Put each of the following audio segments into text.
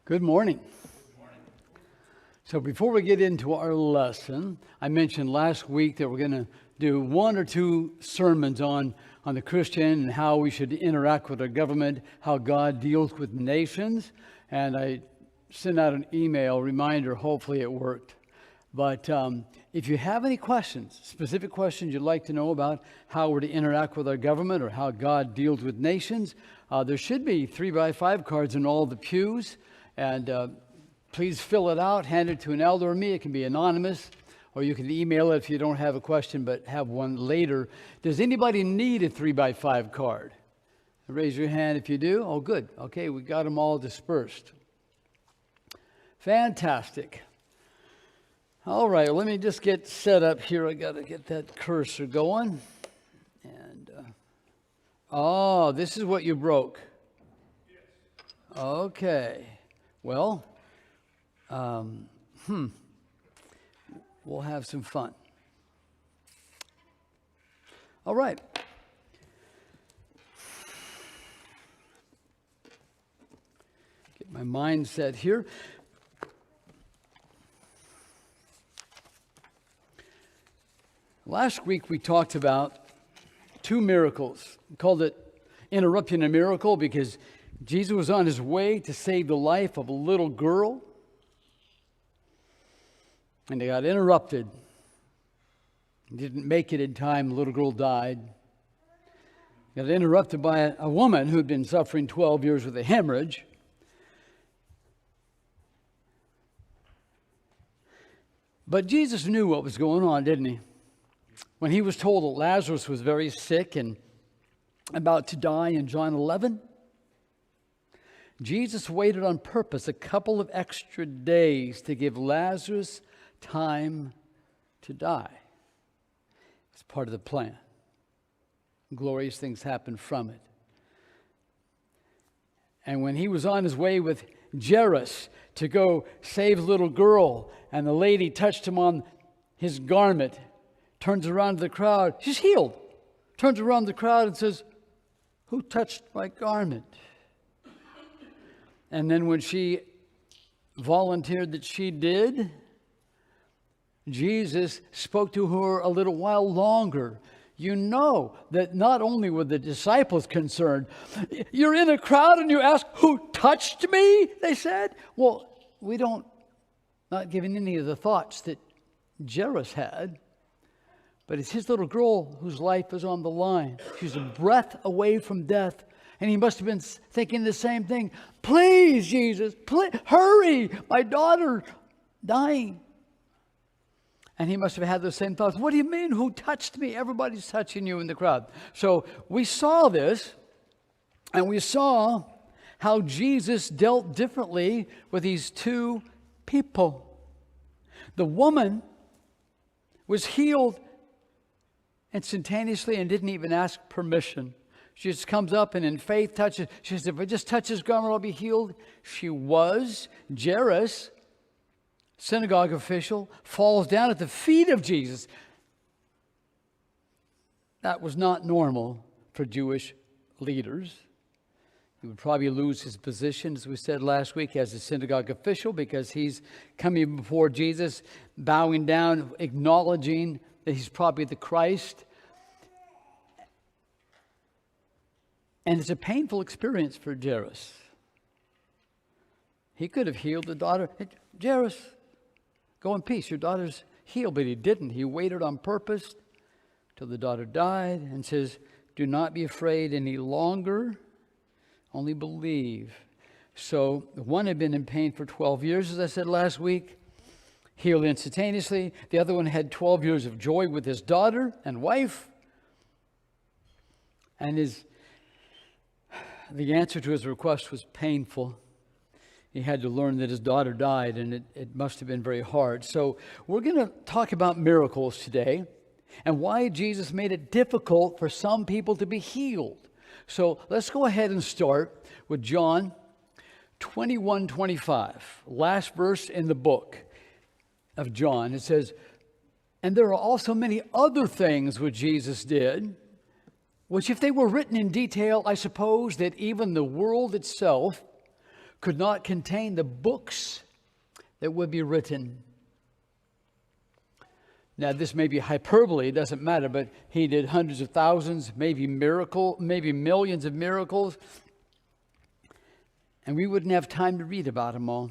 Good morning. So before we get into our lesson, I mentioned last week that we're going to do one or two sermons on the Christian and how we should interact with our government, how God deals with nations. And I sent out an email reminder. Hopefully it worked. But if you have any questions, specific questions you'd like to know about how we're to interact with our government or how God deals with nations, there should be 3x5 cards in all the pews. And please fill it out, hand it to an elder or me. It can be anonymous, or you can email it if you don't have a question but have one later. Does anybody need a 3x5 card? Raise your hand if you do. Oh, good. Okay, we got them all dispersed. Fantastic. All right, let me just get set up here. I got to get that cursor going. And this is what you broke. Okay. Well, we'll have some fun. All right. Get my mindset here. Last week we talked about two miracles. We called it interrupting a miracle because Jesus was on his way to save the life of a little girl, and they got interrupted. He didn't make it in time. The little girl died. Got interrupted by a woman who had been suffering 12 years with a hemorrhage. But Jesus knew what was going on, didn't he? When he was told that Lazarus was very sick and about to die in John 11, Jesus waited on purpose a couple of extra days to give Lazarus time to die. It's part of the plan. Glorious things happen from it. And when he was on his way with Jairus to go save the little girl, and the lady touched him on his garment, turns around to the crowd, she's healed. Turns around to the crowd and says, "Who touched my garment?" And then when she volunteered that she did, Jesus spoke to her a little while longer. You know that not only were the disciples concerned, you're in a crowd and you ask, "Who touched me?" they said. Well, not giving any of the thoughts that Jairus had, but it's his little girl whose life is on the line. She's a breath away from death. And he must have been thinking the same thing. "Please, Jesus, please, hurry, my daughter dying." And he must have had those same thoughts. "What do you mean, who touched me? Everybody's touching you in the crowd." So we saw this, and we saw how Jesus dealt differently with these two people. The woman was healed instantaneously and didn't even ask permission. She just comes up and in faith touches. She says, "If I just touch his garment, I'll be healed." She was. Jairus, synagogue official, falls down at the feet of Jesus. That was not normal for Jewish leaders. He would probably lose his position, as we said last week, as a synagogue official, because he's coming before Jesus, bowing down, acknowledging that he's probably the Christ. And it's a painful experience for Jairus. He could have healed the daughter. "Jairus, go in peace. Your daughter's healed." But he didn't. He waited on purpose till the daughter died and says, "Do not be afraid any longer. Only believe." So the one had been in pain for 12 years, as I said last week, healed instantaneously. The other one had 12 years of joy with his daughter and wife. And the answer to his request was painful. He had to learn that his daughter died, and it must have been very hard. So we're going to talk about miracles today and why Jesus made it difficult for some people to be healed. So let's go ahead and start with John 21:25, last verse in the book of John. It says, "And there are also many other things which Jesus did, which if they were written in detail, I suppose that even the world itself could not contain the books that would be written. Now, this may be hyperbole, it doesn't matter, but he did hundreds of thousands, maybe millions of miracles. And we wouldn't have time to read about them all.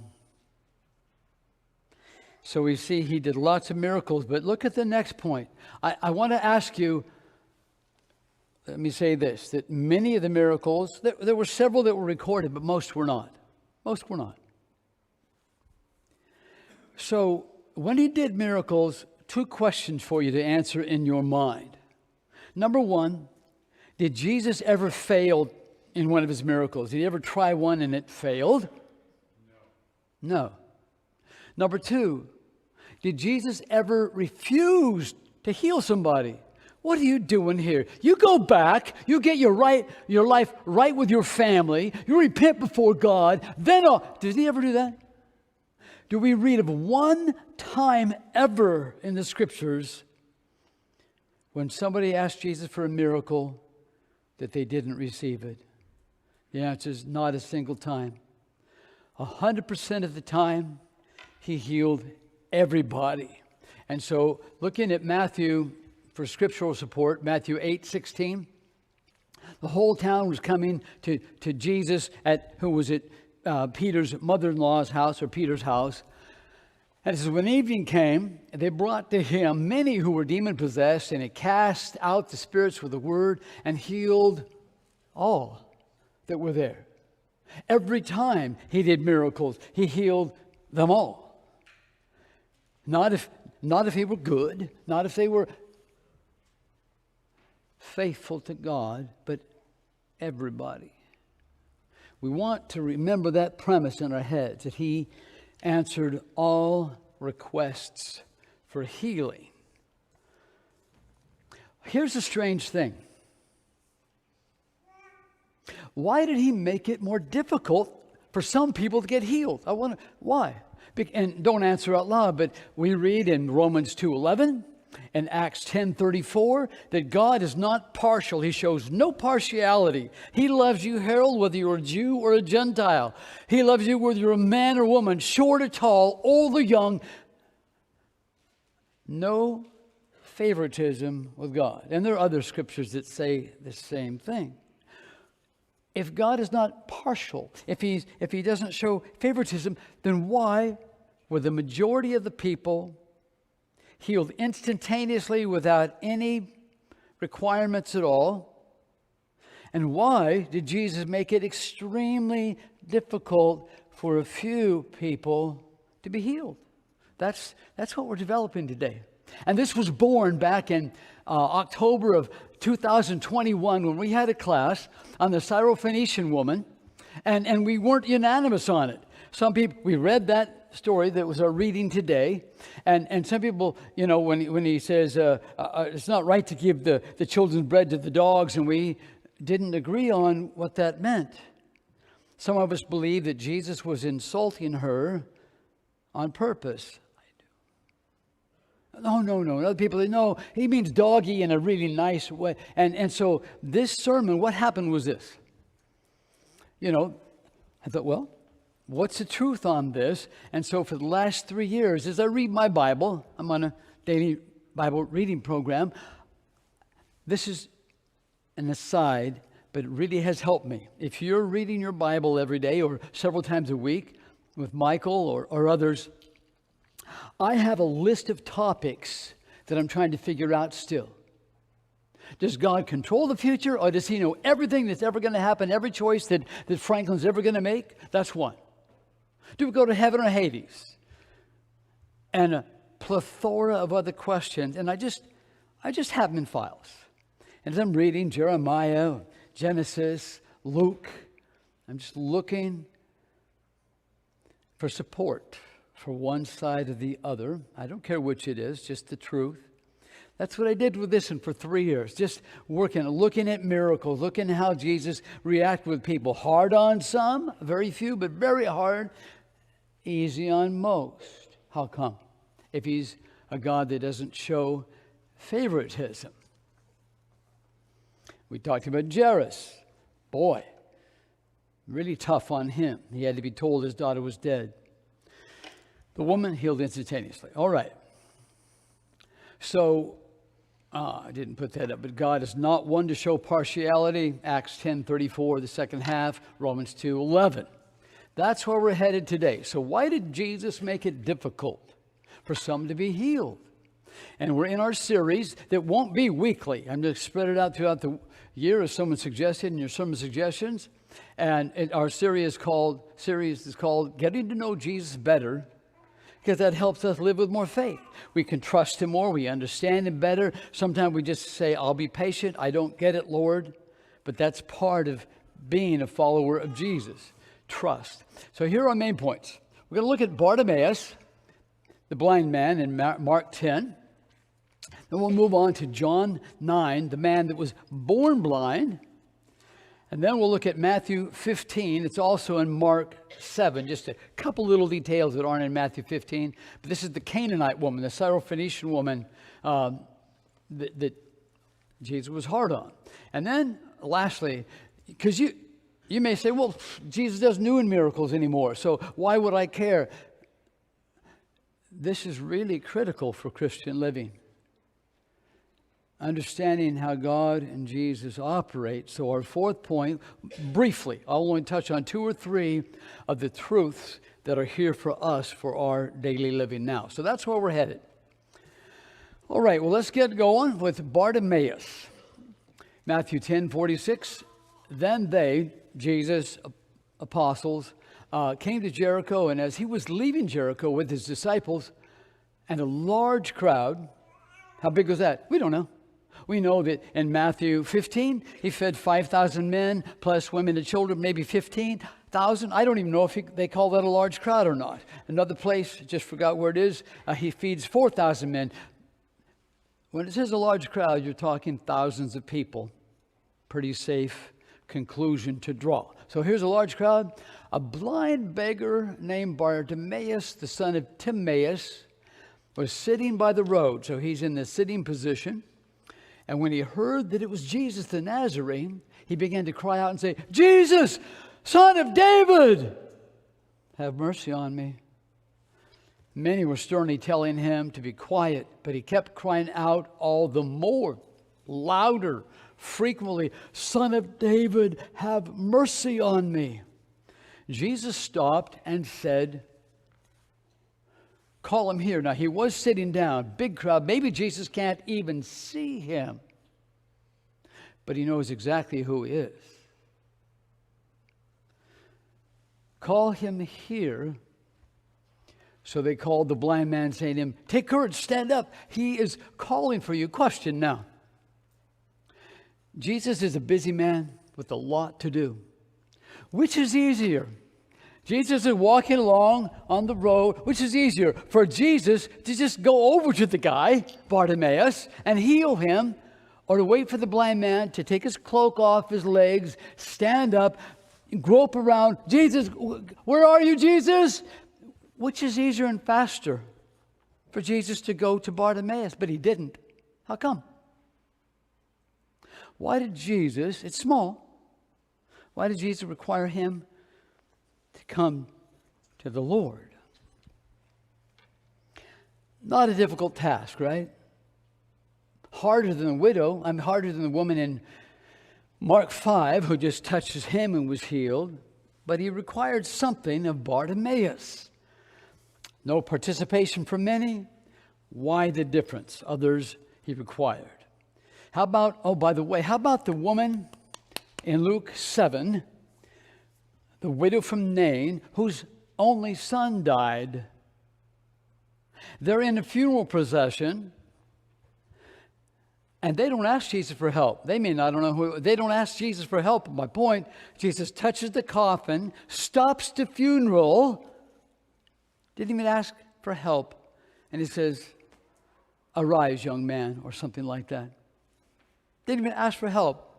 So we see he did lots of miracles, but look at the next point. I want to ask you, let me say this, that many of the miracles, there were several that were recorded, but most were not. Most were not. So when he did miracles, 2 questions for you to answer in your mind. Number 1, did Jesus ever fail in one of his miracles? Did he ever try one and it failed? No. Number 2, did Jesus ever refuse to heal somebody? What are you doing here? You go back, you get your life right with your family, you repent before God, then did he ever do that? Do we read of one time ever in the scriptures when somebody asked Jesus for a miracle that they didn't receive it? The answer is not a single time. 100% of the time, he healed everybody. And so looking at Matthew for scriptural support, Matthew 8:16, the whole town was coming to Jesus at Peter's mother-in-law's house, or Peter's house. And it says, when evening came, they brought to him many who were demon-possessed, and he cast out the spirits with the word and healed all that were there. Every time he did miracles, he healed them all. Not if they were good, not if they were faithful to God, but everybody. We want to remember that premise in our heads, that he answered all requests for healing. Here's a strange thing. Why did he make it more difficult for some people to get healed? Why? And don't answer out loud, but we read in Romans 2:11 and Acts 10:34 that God is not partial. He shows no partiality. He loves you, Harold, whether you're a Jew or a Gentile. He loves you whether you're a man or woman, short or tall, old or young. No favoritism with God. And there are other scriptures that say the same thing. If God is not partial, if he doesn't show favoritism, then why were the majority of the people healed instantaneously without any requirements at all? And why did Jesus make it extremely difficult for a few people to be healed? That's what we're developing today. And this was born back in October of 2021 when we had a class on the Syrophoenician woman, and we weren't unanimous on it. Some people, we read that story that was our reading today, and some people, when he says it's not right to give the children's bread to the dogs, and we didn't agree on what that meant. Some of us believe that Jesus was insulting her on purpose. No. Other people say, no, he means doggy in a really nice way. And so this sermon, what happened was this. I thought, well, what's the truth on this? And so for the last 3 years, as I read my Bible, I'm on a daily Bible reading program. This is an aside, but it really has helped me. If you're reading your Bible every day or several times a week with Michael or others, I have a list of topics that I'm trying to figure out still. Does God control the future, or does he know everything that's ever going to happen, every choice that Franklin's ever going to make? That's one. Do we go to heaven or Hades? And a plethora of other questions, and I just have them in files. And as I'm reading Jeremiah, Genesis, Luke, I'm just looking for support for one side or the other. I don't care which it is, just the truth. That's what I did with this one for 3 years, just looking at miracles, looking at how Jesus reacted with people. Hard on some, very few, but very hard. Easy on most. How come? If he's a God that doesn't show favoritism. We talked about Jairus. Boy, Really tough on him. He had to be told his daughter was dead. The woman healed instantaneously. All right. So, I didn't put that up, but God is not one to show partiality. Acts 10:34, the second half, Romans 2:11. That's where we're headed today. So why did Jesus make it difficult for some to be healed? And we're in our series that won't be weekly. I'm going to spread it out throughout the year, as someone suggested in your sermon suggestions. And our series is called Getting to Know Jesus Better, because that helps us live with more faith. We can trust him more. We understand him better. Sometimes we just say, I'll be patient. I don't get it, Lord. But that's part of being a follower of Jesus. Trust. So here are our main points. We're going to look at Bartimaeus, the blind man, in Mark 10. Then we'll move on to John 9, the man that was born blind. And then we'll look at Matthew 15. It's also in Mark 7. Just a couple little details that aren't in Matthew 15. But this is the Canaanite woman, the Syrophoenician woman that Jesus was hard on. And then lastly, because you may say, well, Jesus doesn't do miracles anymore, so why would I care? This is really critical for Christian living. Understanding how God and Jesus operate. So our fourth point, briefly, I'll only touch on 2 or 3 of the truths that are here for us for our daily living now. So that's where we're headed. All right, well, let's get going with Bartimaeus. Matthew 10:46. Then they, Jesus, apostles, came to Jericho, and as he was leaving Jericho with his disciples and a large crowd, how big was that? We don't know. We know that in Matthew 15, he fed 5,000 men, plus women and children, maybe 15,000. I don't even know if they call that a large crowd or not. Another place, just forgot where it is, he feeds 4,000 men. When it says a large crowd, you're talking thousands of people. Pretty safe conclusion to draw. So here's a large crowd. A blind beggar named Bartimaeus, the son of Timaeus, was sitting by the road. So he's in the sitting position. And when he heard that it was Jesus the Nazarene, he began to cry out and say, Jesus, son of David, have mercy on me. Many were sternly telling him to be quiet, but he kept crying out all the more, louder, frequently, Son of David, have mercy on me. Jesus stopped and said, call him here. Now, he was sitting down, big crowd. Maybe Jesus can't even see him, but he knows exactly who he is. Call him here. So they called the blind man, saying to him, take courage, stand up. He is calling for you. Question now. Jesus is a busy man with a lot to do. Which is easier? Jesus is walking along on the road. Which is easier? For Jesus to just go over to the guy, Bartimaeus, and heal him, or to wait for the blind man to take his cloak off his legs, stand up, grope around. Jesus, where are you, Jesus? Which is easier and faster? For Jesus to go to Bartimaeus, but he didn't. How come? Why did Jesus, it's small, why did Jesus require him to come to the Lord? Not a difficult task, right? Harder than the widow, harder than the woman in Mark 5 who just touches him and was healed, but he required something of Bartimaeus. No participation from many. Why the difference? Others he required. How about, oh, by the way, how about the woman in Luke 7, the widow from Nain, whose only son died? They're in a funeral procession, and they don't ask Jesus for help. They don't ask Jesus for help. My point, Jesus touches the coffin, stops the funeral, didn't even ask for help. And he says, arise, young man, or something like that. Didn't even ask for help.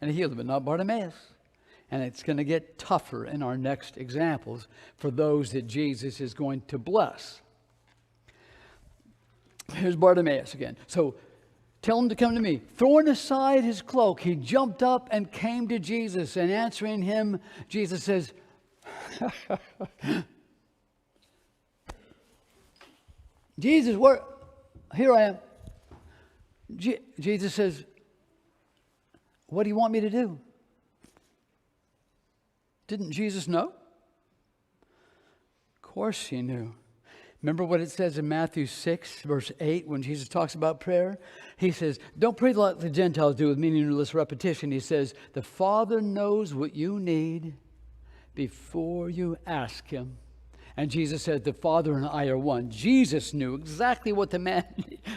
And he healed him, but not Bartimaeus. And it's going to get tougher in our next examples for those that Jesus is going to bless. Here's Bartimaeus again. So Tell him to come to me. Throwing aside his cloak, he jumped up and came to Jesus. And answering him, Jesus says, Jesus, here I am. Jesus says, what do you want me to do? Didn't Jesus know? Of course he knew. Remember what it says in Matthew 6, verse 8, when Jesus talks about prayer? He says, don't pray like the Gentiles do with meaningless repetition. He says, the Father knows what you need before you ask him. And Jesus said, the Father and I are one. Jesus knew exactly what the man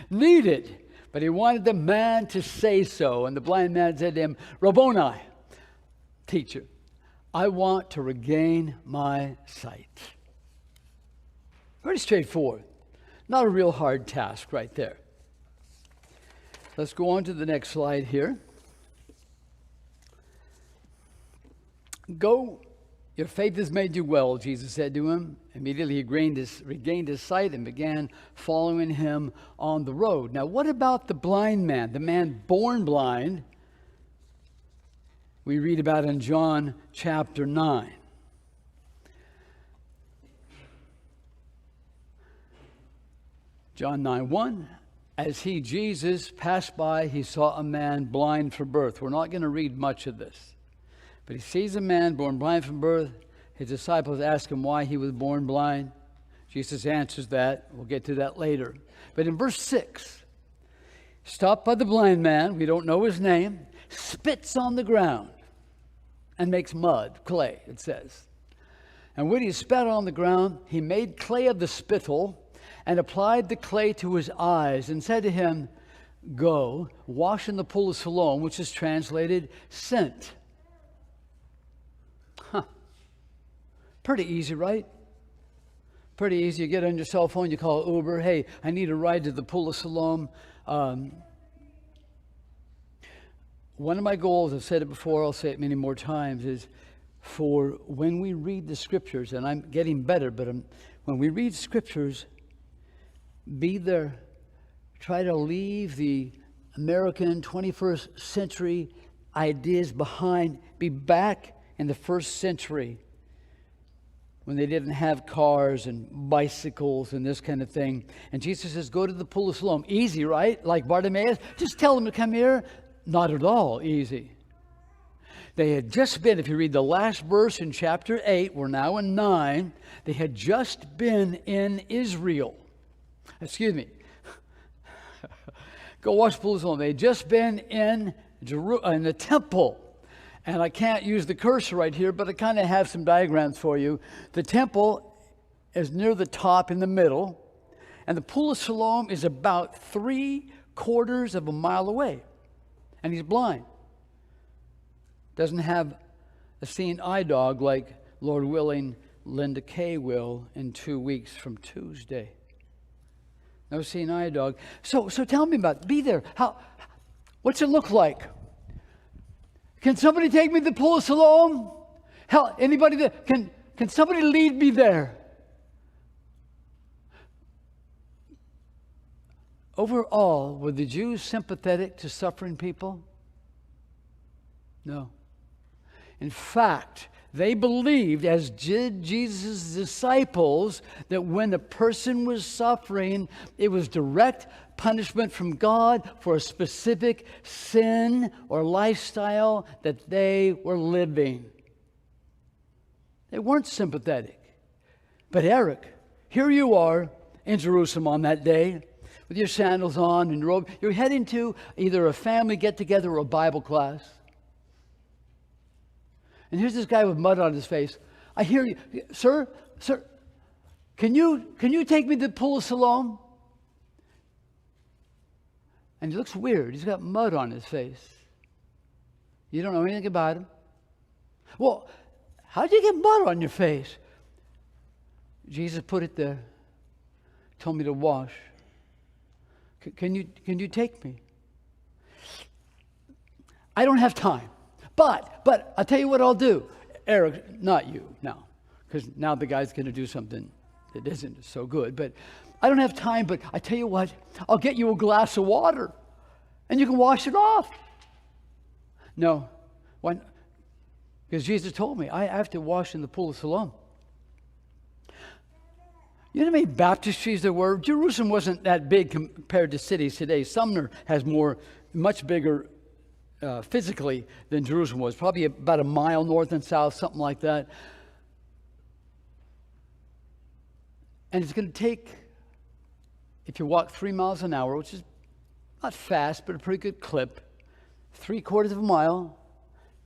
needed, but he wanted the man to say so. And the blind man said to him, Rabboni, teacher, I want to regain my sight. Very straightforward. Not a real hard task right there. Let's go on to the next slide here. Go, your faith has made you well, Jesus said to him. Immediately he regained his sight and began following him on the road. Now, what about the blind man, the man born blind? We read about in John chapter 9. John 9:1, as he, Jesus, passed by, he saw a man blind from birth. We're not going to read much of this. But he sees a man born blind from birth. His disciples ask him why he was born blind. Jesus answers that. We'll get to that later. But in verse 6, stopped by the blind man, we don't know his name, spits on the ground and makes mud, clay, it says. And when he spat on the ground, he made clay of the spittle and applied the clay to his eyes and said to him, go, wash in the pool of Siloam, which is translated sent. Pretty easy, right? Pretty easy. You get on your cell phone, you call Uber. Hey, I need a ride to the pool of Siloam. One of my goals, I've said it before, I'll say it many more times, is for when we read the scriptures, and I'm getting better, but when we read scriptures, try to leave the American 21st century ideas behind, be back in the first century when they didn't have cars and bicycles and this kind of thing. And Jesus says, go to the pool of Siloam. Easy, right? Like Bartimaeus, just tell them to come here. Not at all easy. They had just been, if you read the last verse in chapter 8, we're now in 9, they had just been in Israel. Excuse me. Go watch the pool of Siloam. They had just been in the temple. And I can't use the cursor right here, but I kind of have some diagrams for you. The temple is near the top in the middle, and the pool of Siloam is about 3/4 of a mile away. And he's blind. Doesn't have a seeing eye dog like, Lord willing, Linda Kay will in 2 weeks from Tuesday. No seeing eye dog. So tell me about it. Be there. What's it look like? Can somebody take me to the pool of Siloam? Hell, anybody that can somebody lead me there? Overall, were the Jews sympathetic to suffering people? No. In fact, they believed, as did Jesus' disciples, that when a person was suffering, it was direct punishment from God for a specific sin or lifestyle that they were living. They weren't sympathetic. But Eric, here you are in Jerusalem on that day with your sandals on and your robe. You're heading to either a family get-together or a Bible class. And here's this guy with mud on his face. I hear you. Sir, can you take me to the pool of Siloam? And he looks weird. He's got mud on his face. You don't know anything about him. Well, how'd you get mud on your face? Jesus put it there. Told me to wash. Can you take me? I don't have time. But I'll tell you what I'll do. Eric, not you now, because now the guy's going to do something that isn't so good. But I don't have time, but I tell you what, I'll get you a glass of water. and you can wash it off. No. Why? Because Jesus told me I have to wash in the pool of Siloam. You know how many baptistries there were? Jerusalem wasn't that big compared to cities today. Sumner has much bigger physically than Jerusalem was. Probably about a mile north and south, something like that. And it's going to take, if you walk 3 miles an hour, which is not fast, but a pretty good clip, 3/4 of a mile,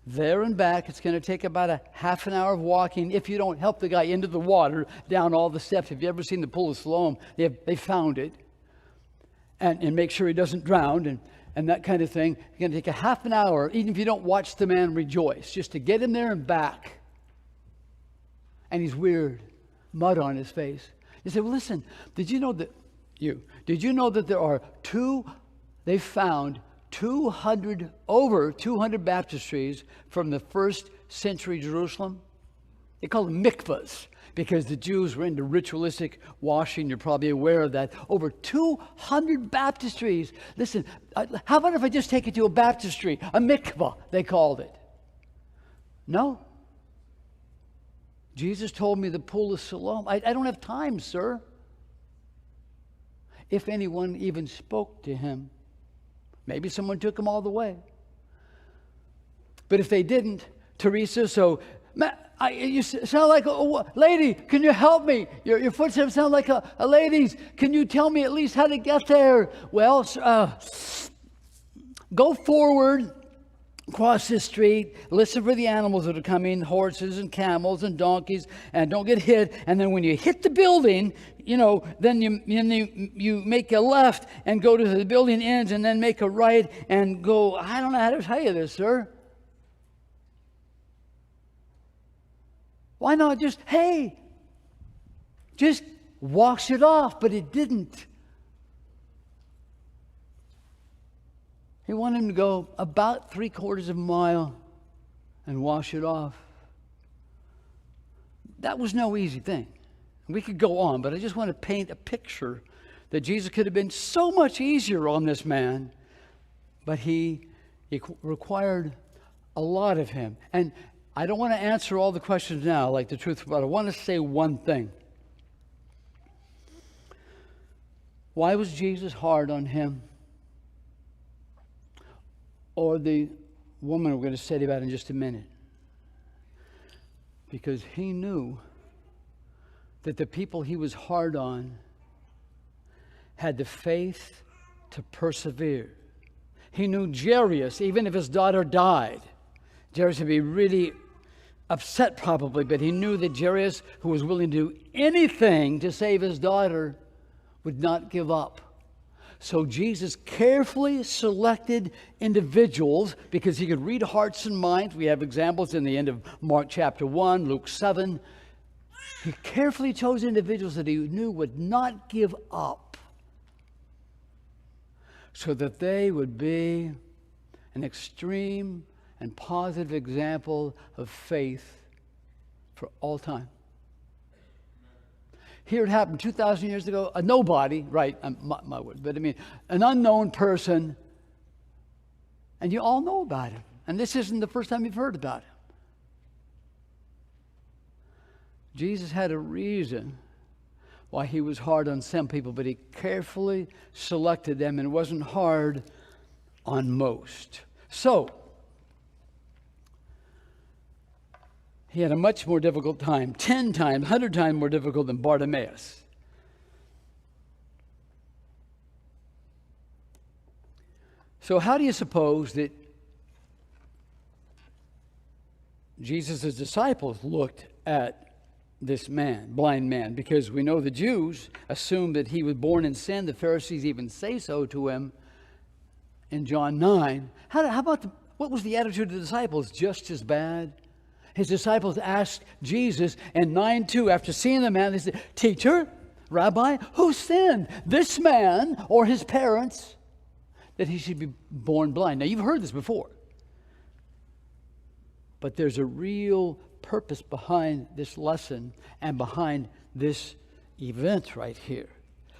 there and back, it's going to take about a half an hour of walking if you don't help the guy into the water down all the steps. If you've ever seen the Pool of Siloam, they found it. And make sure he doesn't drown and that kind of thing. It's going to take a half an hour, even if you don't watch the man rejoice, just to get him there and back. And he's weird, mud on his face. You say, well, listen, did you know that there are they found over 200 baptistries from the first century Jerusalem? They call them mikvahs because the Jews were into ritualistic washing. You're probably aware of that. Over 200 baptistries. Listen, how about if I just take it to a baptistry? A mikvah, they called it. No. Jesus told me the pool of Siloam. I don't have time, sir. If anyone even spoke to him. Maybe someone took him all the way. But if they didn't, Teresa, you sound like a lady. Can you help me? Your footsteps sound like a lady's. Can you tell me at least how to get there? Well, go forward, cross the street, listen for the animals that are coming, horses and camels and donkeys, and don't get hit. And then when you hit the building, then you make a left and go to the building ends and then make a right and go. I don't know how to tell you this, sir. Why not just wash it off? But it didn't. He wanted him to go about 3/4 of a mile and wash it off. That was no easy thing. We could go on, but I just want to paint a picture that Jesus could have been so much easier on this man, but he required a lot of him. And I don't want to answer all the questions now, like the truth, but I want to say one thing. Why was Jesus hard on him? Or the woman we're going to study about in just a minute. Because he knew that the people he was hard on had the faith to persevere. He knew Jairus, even if his daughter died, Jairus would be really upset probably, but he knew that Jairus, who was willing to do anything to save his daughter, would not give up. So Jesus carefully selected individuals because he could read hearts and minds. We have examples in the end of Mark chapter 1, Luke 7. He carefully chose individuals that he knew would not give up so that they would be an extreme and positive example of faith for all time. Here it happened 2,000 years ago. A nobody, right, my word, but I mean, an unknown person. And you all know about him. And this isn't the first time you've heard about him. Jesus had a reason why he was hard on some people, but he carefully selected them and wasn't hard on most. So, he had a much more difficult time, 10 times, 100 times more difficult than Bartimaeus. So how do you suppose that Jesus' disciples looked at this man, blind man? Because we know the Jews assumed that he was born in sin. The Pharisees even say so to him in John 9. What was the attitude of the disciples? Just as bad? His disciples asked Jesus in 9:2, after seeing the man, they said, "Teacher, Rabbi, who sinned, this man or his parents, that he should be born blind?" Now, you've heard this before. But there's a real purpose behind this lesson and behind this event right here.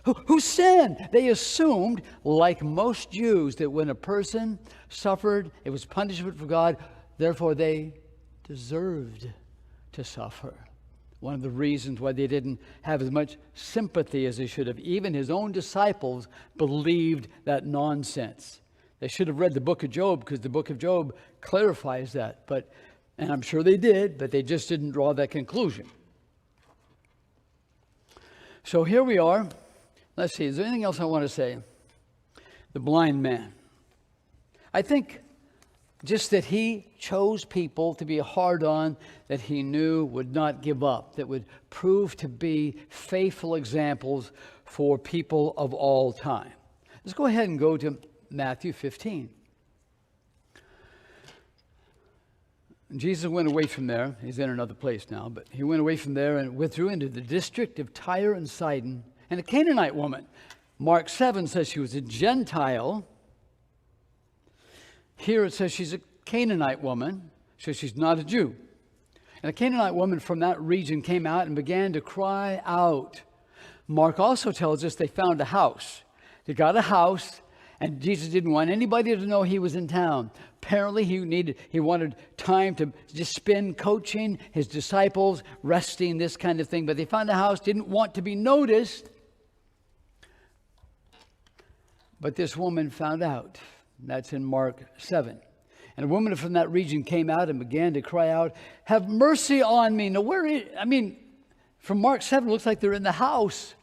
Who sinned? They assumed, like most Jews, that when a person suffered, it was punishment for God. Therefore, they deserved to suffer. One of the reasons why they didn't have as much sympathy as they should have. Even his own disciples believed that nonsense. They should have read the book of Job, because the book of Job clarifies that. And I'm sure they did, but they just didn't draw that conclusion. So here we are. Let's see, is there anything else I want to say? The blind man. I think just that he chose people to be hard on that he knew would not give up, that would prove to be faithful examples for people of all time. Let's go ahead and go to Matthew 15. Jesus went away from there. He's in another place now, but he went away from there and withdrew into the district of Tyre and Sidon. And a Canaanite woman, Mark 7 says she was a Gentile. Here it says she's a Canaanite woman, so she's not a Jew. And a Canaanite woman from that region came out and began to cry out. Mark also tells us they found a house. They got a house, and Jesus didn't want anybody to know he was in town. Apparently he wanted time to just spend coaching his disciples, resting, this kind of thing. But they found a house, didn't want to be noticed. But this woman found out. That's in Mark 7. And a woman from that region came out and began to cry out, "Have mercy on me." Now, from Mark 7, it looks like they're in the house.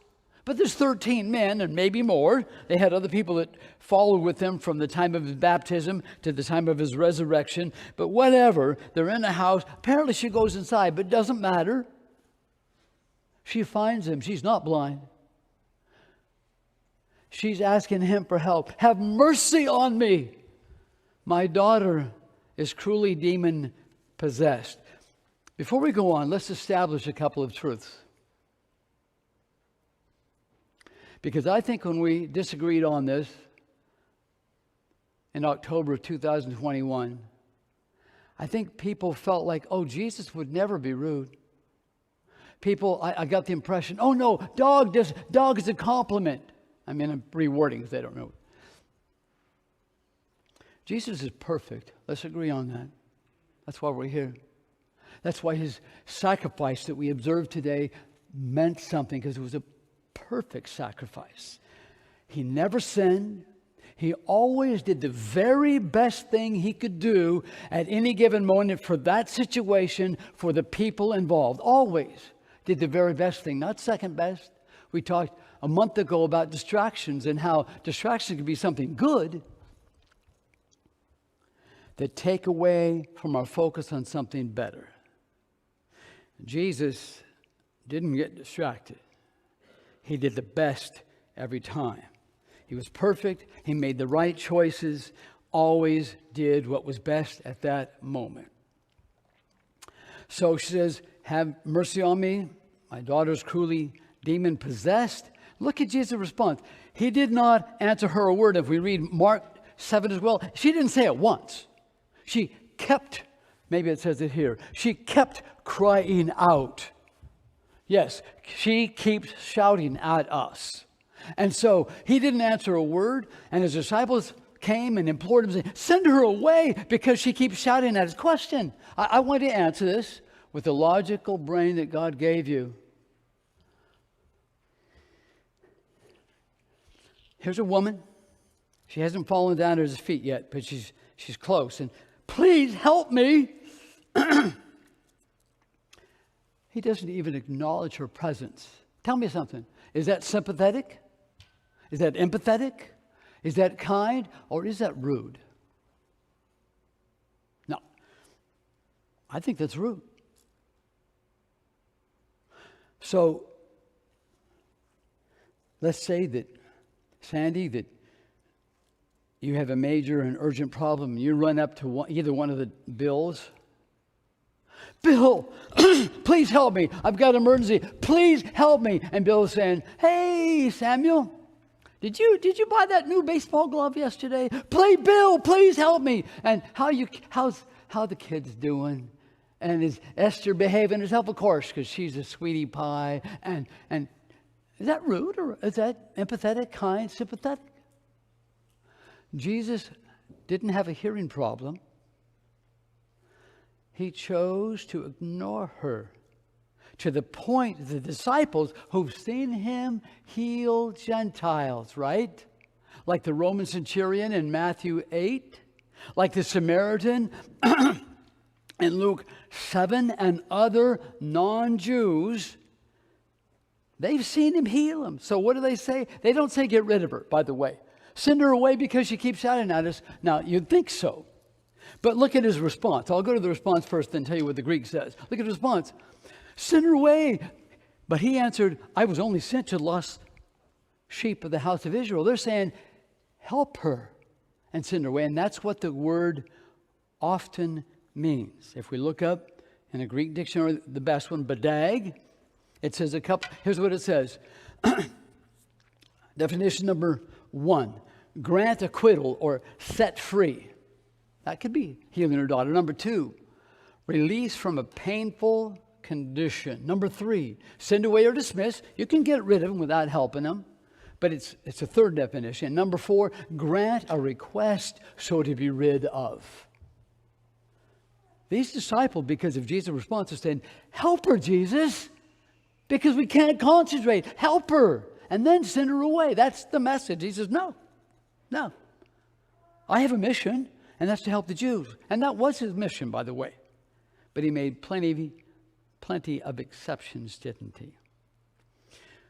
But there's 13 men and maybe more. They had other people that followed with them from the time of his baptism to the time of his resurrection. But whatever, they're in the house. Apparently she goes inside, but it doesn't matter. She finds him. She's not blind. She's asking him for help. "Have mercy on me. My daughter is cruelly demon possessed." Before we go on, let's establish a couple of truths. Because I think when we disagreed on this in October of 2021, I think people felt like, oh, Jesus would never be rude. I got the impression, oh no, dog is a compliment. I mean, I'm rewording because they don't know. Jesus is perfect. Let's agree on that. That's why we're here. That's why his sacrifice that we observe today meant something, because it was a perfect sacrifice. He never sinned. He always did the very best thing he could do at any given moment for that situation, for the people involved. Always did the very best thing, not second best. We talked a month ago about distractions and how distractions can be something good that take away from our focus on something better. Jesus didn't get distracted. He did the best every time. He was perfect. He made the right choices, always did what was best at that moment. So she says, "Have mercy on me. My daughter's cruelly demon possessed." Look at Jesus' response. He did not answer her a word. If we read Mark 7 as well, she didn't say it once. She kept, maybe it says it here, she kept crying out. Yes, she keeps shouting at us. And so he didn't answer a word, and his disciples came and implored him, saying, "Send her away because she keeps shouting at his question." I want to answer this with the logical brain that God gave you. Here's a woman. She hasn't fallen down at his feet yet, but she's close. And "Please help me." He doesn't even acknowledge her presence. Tell me something. Is that sympathetic? Is that empathetic? Is that kind? Or is that rude? No. I think that's rude. So, let's say that, Sandy, that you have a major and urgent problem. You run up to either one of the Bills. "Bill, please help me. I've got an emergency. Please help me." And Bill is saying, "Hey, Samuel, did you buy that new baseball glove yesterday? Bill, please help me." And how the kids doing? And is Esther behaving herself? Of course, because she's a sweetie pie. And Is that rude or is that empathetic, kind, sympathetic? Jesus didn't have a hearing problem. He chose to ignore her to the point the disciples who've seen him heal Gentiles, right? Like the Roman centurion in Matthew 8, like the Samaritan in Luke 7, and other non-Jews. They've seen him heal them. So what do they say? They don't say get rid of her, by the way. Send her away because she keeps shouting at us. Now, you'd think so. But look at his response. I'll go to the response first, then tell you what the Greek says. Look at the response. Send her away. But he answered, I was only sent to the lost sheep of the house of Israel. They're saying, help her and send her away. And that's what the word often means. If we look up in a Greek dictionary, the best one, badag, it says a couple. Here's what it says. Definition number 1, grant acquittal or set free. That could be healing her daughter. Number 2, release from a painful condition. Number 3, send away or dismiss. You can get rid of them without helping them, but it's a third definition. Number 4, grant a request so to be rid of. These disciples, because of Jesus' response, are saying, help her, Jesus, because we can't concentrate. Help her, and then send her away. That's the message. He says, no. I have a mission, and that's to help the Jews. And that was his mission, by the way. But he made plenty of exceptions, didn't he?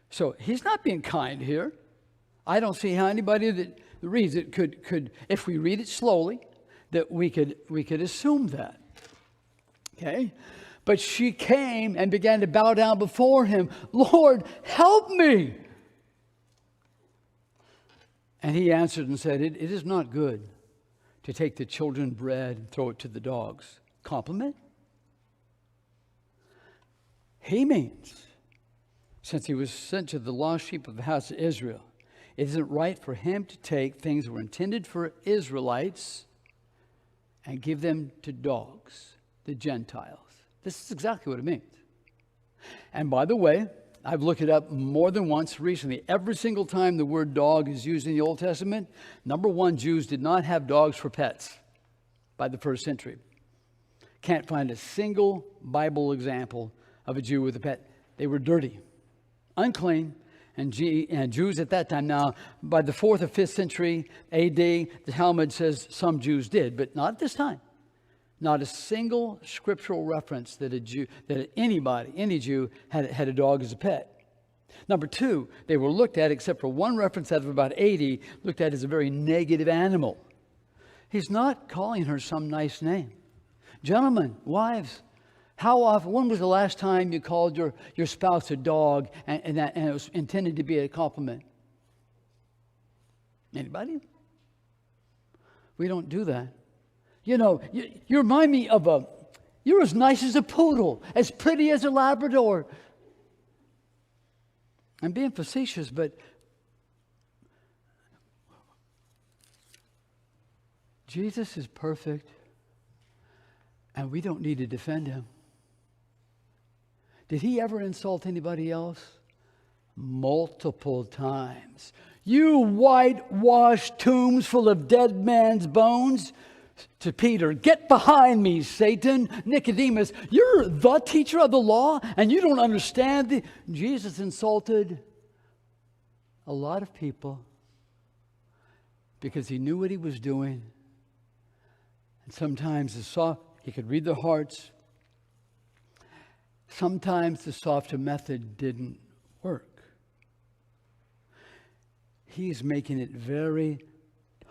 So he's not being kind here. I don't see how anybody that reads it could, if we read it slowly, that we could assume that. Okay? But she came and began to bow down before him. Lord, help me. And he answered and said, it is not good to take the children's bread and throw it to the dogs. Compliment? He means, since he was sent to the lost sheep of the house of Israel, it isn't right for him to take things that were intended for Israelites and give them to dogs, the Gentiles. This is exactly what it means. And by the way, I've looked it up more than once recently. Every single time the word dog is used in the Old Testament, number 1, Jews did not have dogs for pets by the first century. Can't find a single Bible example of a Jew with a pet. They were dirty, unclean, and Jews at that time. Now, by the 4th or 5th century AD, the Talmud says some Jews did, but not at this time. Not a single scriptural reference that any Jew had a dog as a pet. Number 2, they were looked at, except for one reference out of about 80, looked at as a very negative animal. He's not calling her some nice name. Gentlemen, wives, how often, when was the last time you called your spouse a dog and it was intended to be a compliment? Anybody? We don't do that. You know, you remind me of you're as nice as a poodle, as pretty as a Labrador. I'm being facetious, but Jesus is perfect, and we don't need to defend him. Did he ever insult anybody else? Multiple times. You whitewashed tombs full of dead man's bones. To Peter, get behind me, Satan. Nicodemus, you're the teacher of the law and you don't understand. Jesus insulted a lot of people because he knew what he was doing. And sometimes he could read their hearts. Sometimes the softer method didn't work. He's making it very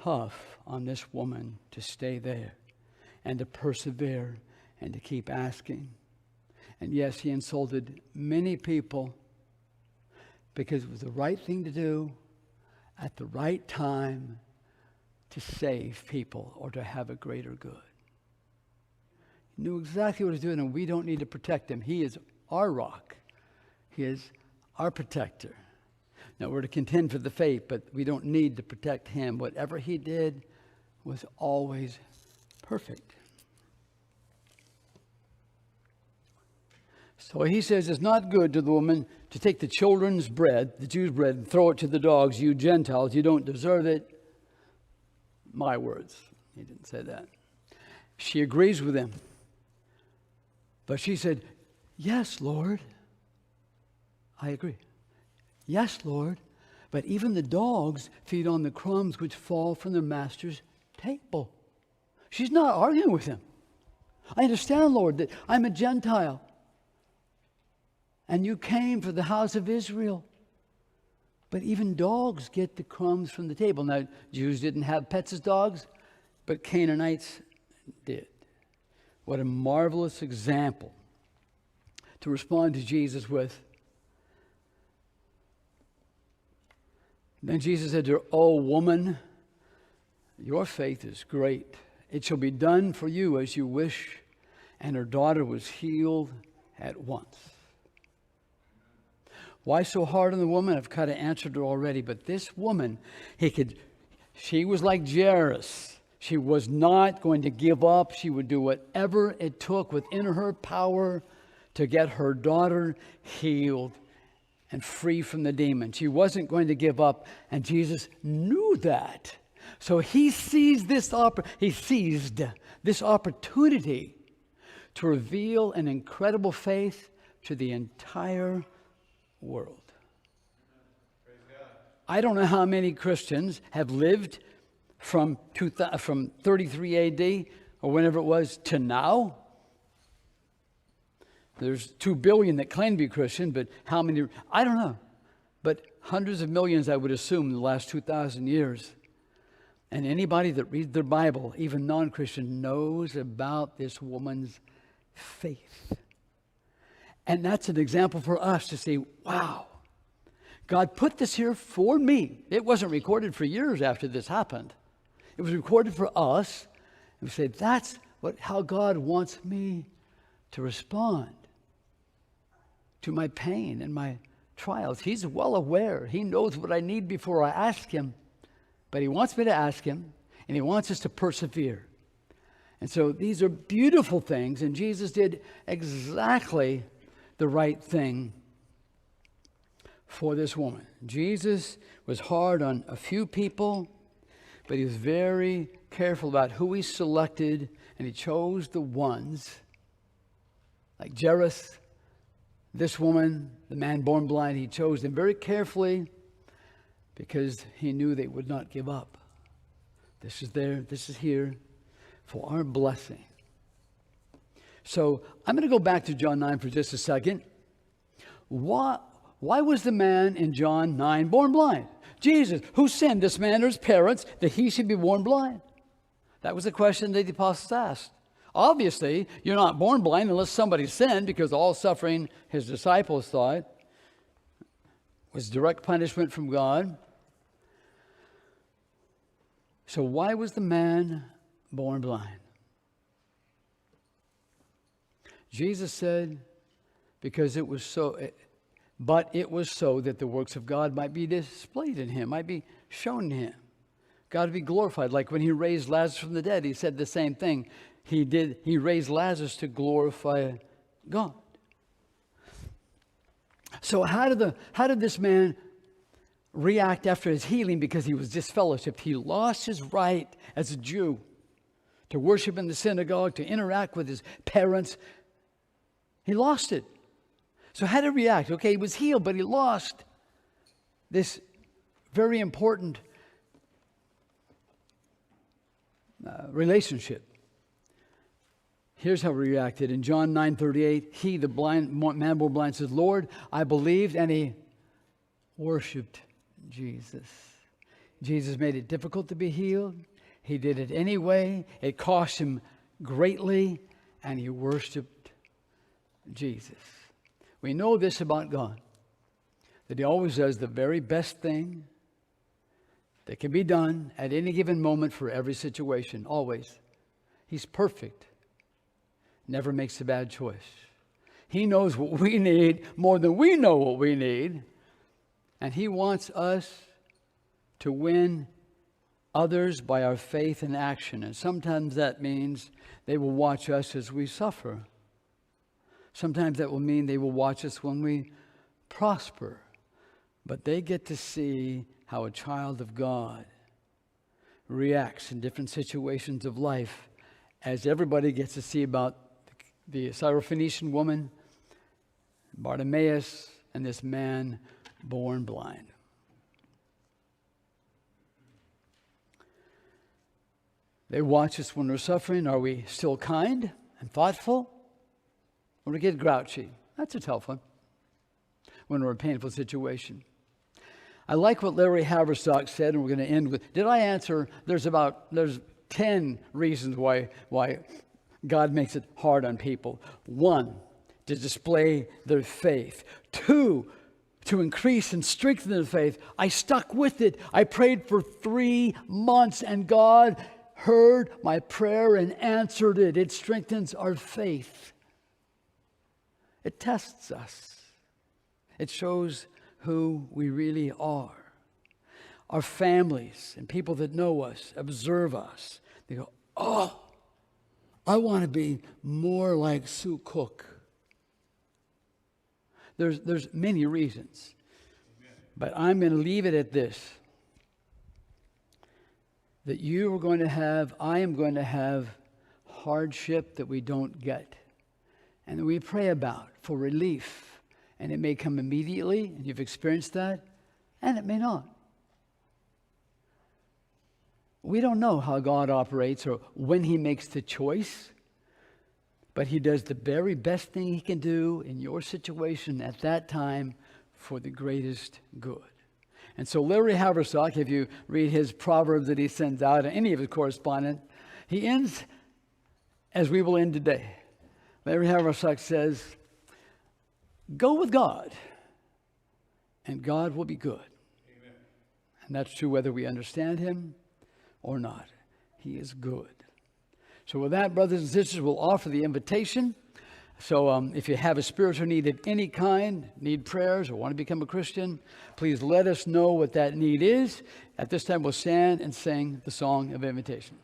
tough on this woman to stay there and to persevere and to keep asking. And yes, he insulted many people because it was the right thing to do at the right time to save people or to have a greater good. He knew exactly what he was doing, and we don't need to protect him. He is our rock. He is our protector. Now, we're to contend for the faith, but we don't need to protect him. Whatever he did was always perfect. So he says it's not good to the woman to take the children's bread, the Jews' bread, and throw it to the dogs. You Gentiles, you don't deserve it. My words. He didn't say that. She agrees with him. But she said, yes, Lord. I agree. Yes, Lord. But even the dogs feed on the crumbs which fall from their master's table. She's not arguing with him. I understand, Lord, that I'm a Gentile. And you came for the house of Israel. But even dogs get the crumbs from the table. Now, Jews didn't have pets as dogs, but Canaanites did. What a marvelous example to respond to Jesus with. Then Jesus said to her, "Oh, woman, your faith is great. It shall be done for you as you wish." And her daughter was healed at once. Why so hard on the woman? I've kind of answered her already. But this woman, she was like Jairus. She was not going to give up. She would do whatever it took within her power to get her daughter healed and free from the demon. She wasn't going to give up, and Jesus knew that. So he seized this opportunity to reveal an incredible faith to the entire world. I don't know how many Christians have lived from 33 AD or whenever it was to now. There's 2 billion that claim to be Christian, but how many? I don't know. But hundreds of millions, I would assume, in the last 2,000 years. And anybody that reads their Bible, even non-Christian, knows about this woman's faith. And that's an example for us to say, wow, God put this here for me. It wasn't recorded for years after this happened. It was recorded for us. And we say, that's how God wants me to respond to my pain and my trials. He's well aware. He knows what I need before I ask him. But he wants me to ask him, and he wants us to persevere. And so these are beautiful things, and Jesus did exactly the right thing for this woman. Jesus was hard on a few people, but he was very careful about who he selected, and he chose the ones like Jairus, this woman, the man born blind. He chose them very carefully because he knew they would not give up. This is there, this is here for our blessing. So I'm going to go back to John 9 for just a second. Why was the man in John 9 born blind? Jesus, who sinned, this man or his parents, that he should be born blind? That was the question that the apostles asked. Obviously, you're not born blind unless somebody sinned, because all suffering, his disciples thought, was direct punishment from God. So why was the man born blind? Jesus said, because it was so, but it was so that the works of God might be displayed in him, might be shown to him. God to be glorified. Like when he raised Lazarus from the dead, he said the same thing. He raised Lazarus to glorify God. So how did this man react after his healing? Because he was disfellowshipped. He lost his right as a Jew to worship in the synagogue, to interact with his parents. He lost it. So how did he react? Okay, he was healed, but he lost this very important relationship. Here's how he reacted. In John 9:38, he, the man born blind, says, "Lord, I believed," and he worshiped Jesus. Jesus made it difficult to be healed. He did it anyway. It cost him greatly, and he worshiped Jesus. We know this about God, that he always does the very best thing that can be done at any given moment for every situation, always. He's perfect. Never makes a bad choice. He knows what we need more than we know what we need. And he wants us to win others by our faith and action. And sometimes that means they will watch us as we suffer. Sometimes that will mean they will watch us when we prosper. But they get to see how a child of God reacts in different situations of life, as everybody gets to see about the Syrophoenician woman, Bartimaeus, and this man born blind. They watch us when we're suffering. Are we still kind and thoughtful? Or do we get grouchy? That's a tough one when we're in a painful situation. I like what Larry Haverstock said, and we're going to end with, did I answer? There's 10 reasons why God makes it hard on people. 1, to display their faith. 2, to increase and strengthen their faith. I stuck with it. I prayed for 3 months, and God heard my prayer and answered it. It strengthens our faith. It tests us. It shows who we really are. Our families and people that know us, observe us. They go, oh, I want to be more like Sue Cook. There's many reasons. But I'm going to leave it at this. That I am going to have hardship that we don't get. And that we pray about for relief. And it may come immediately, and you've experienced that, and it may not. We don't know how God operates or when he makes the choice, but he does the very best thing he can do in your situation at that time for the greatest good. And so Larry Haverstock, if you read his proverbs that he sends out, and any of his correspondence, he ends as we will end today. Larry Haverstock says, go with God, and God will be good. Amen. And that's true whether we understand him or not. He is good. So with that, brothers and sisters, we'll offer the invitation. So if you have a spiritual need of any kind, need prayers, or want to become a Christian, please let us know what that need is. At this time, we'll stand and sing the song of invitation.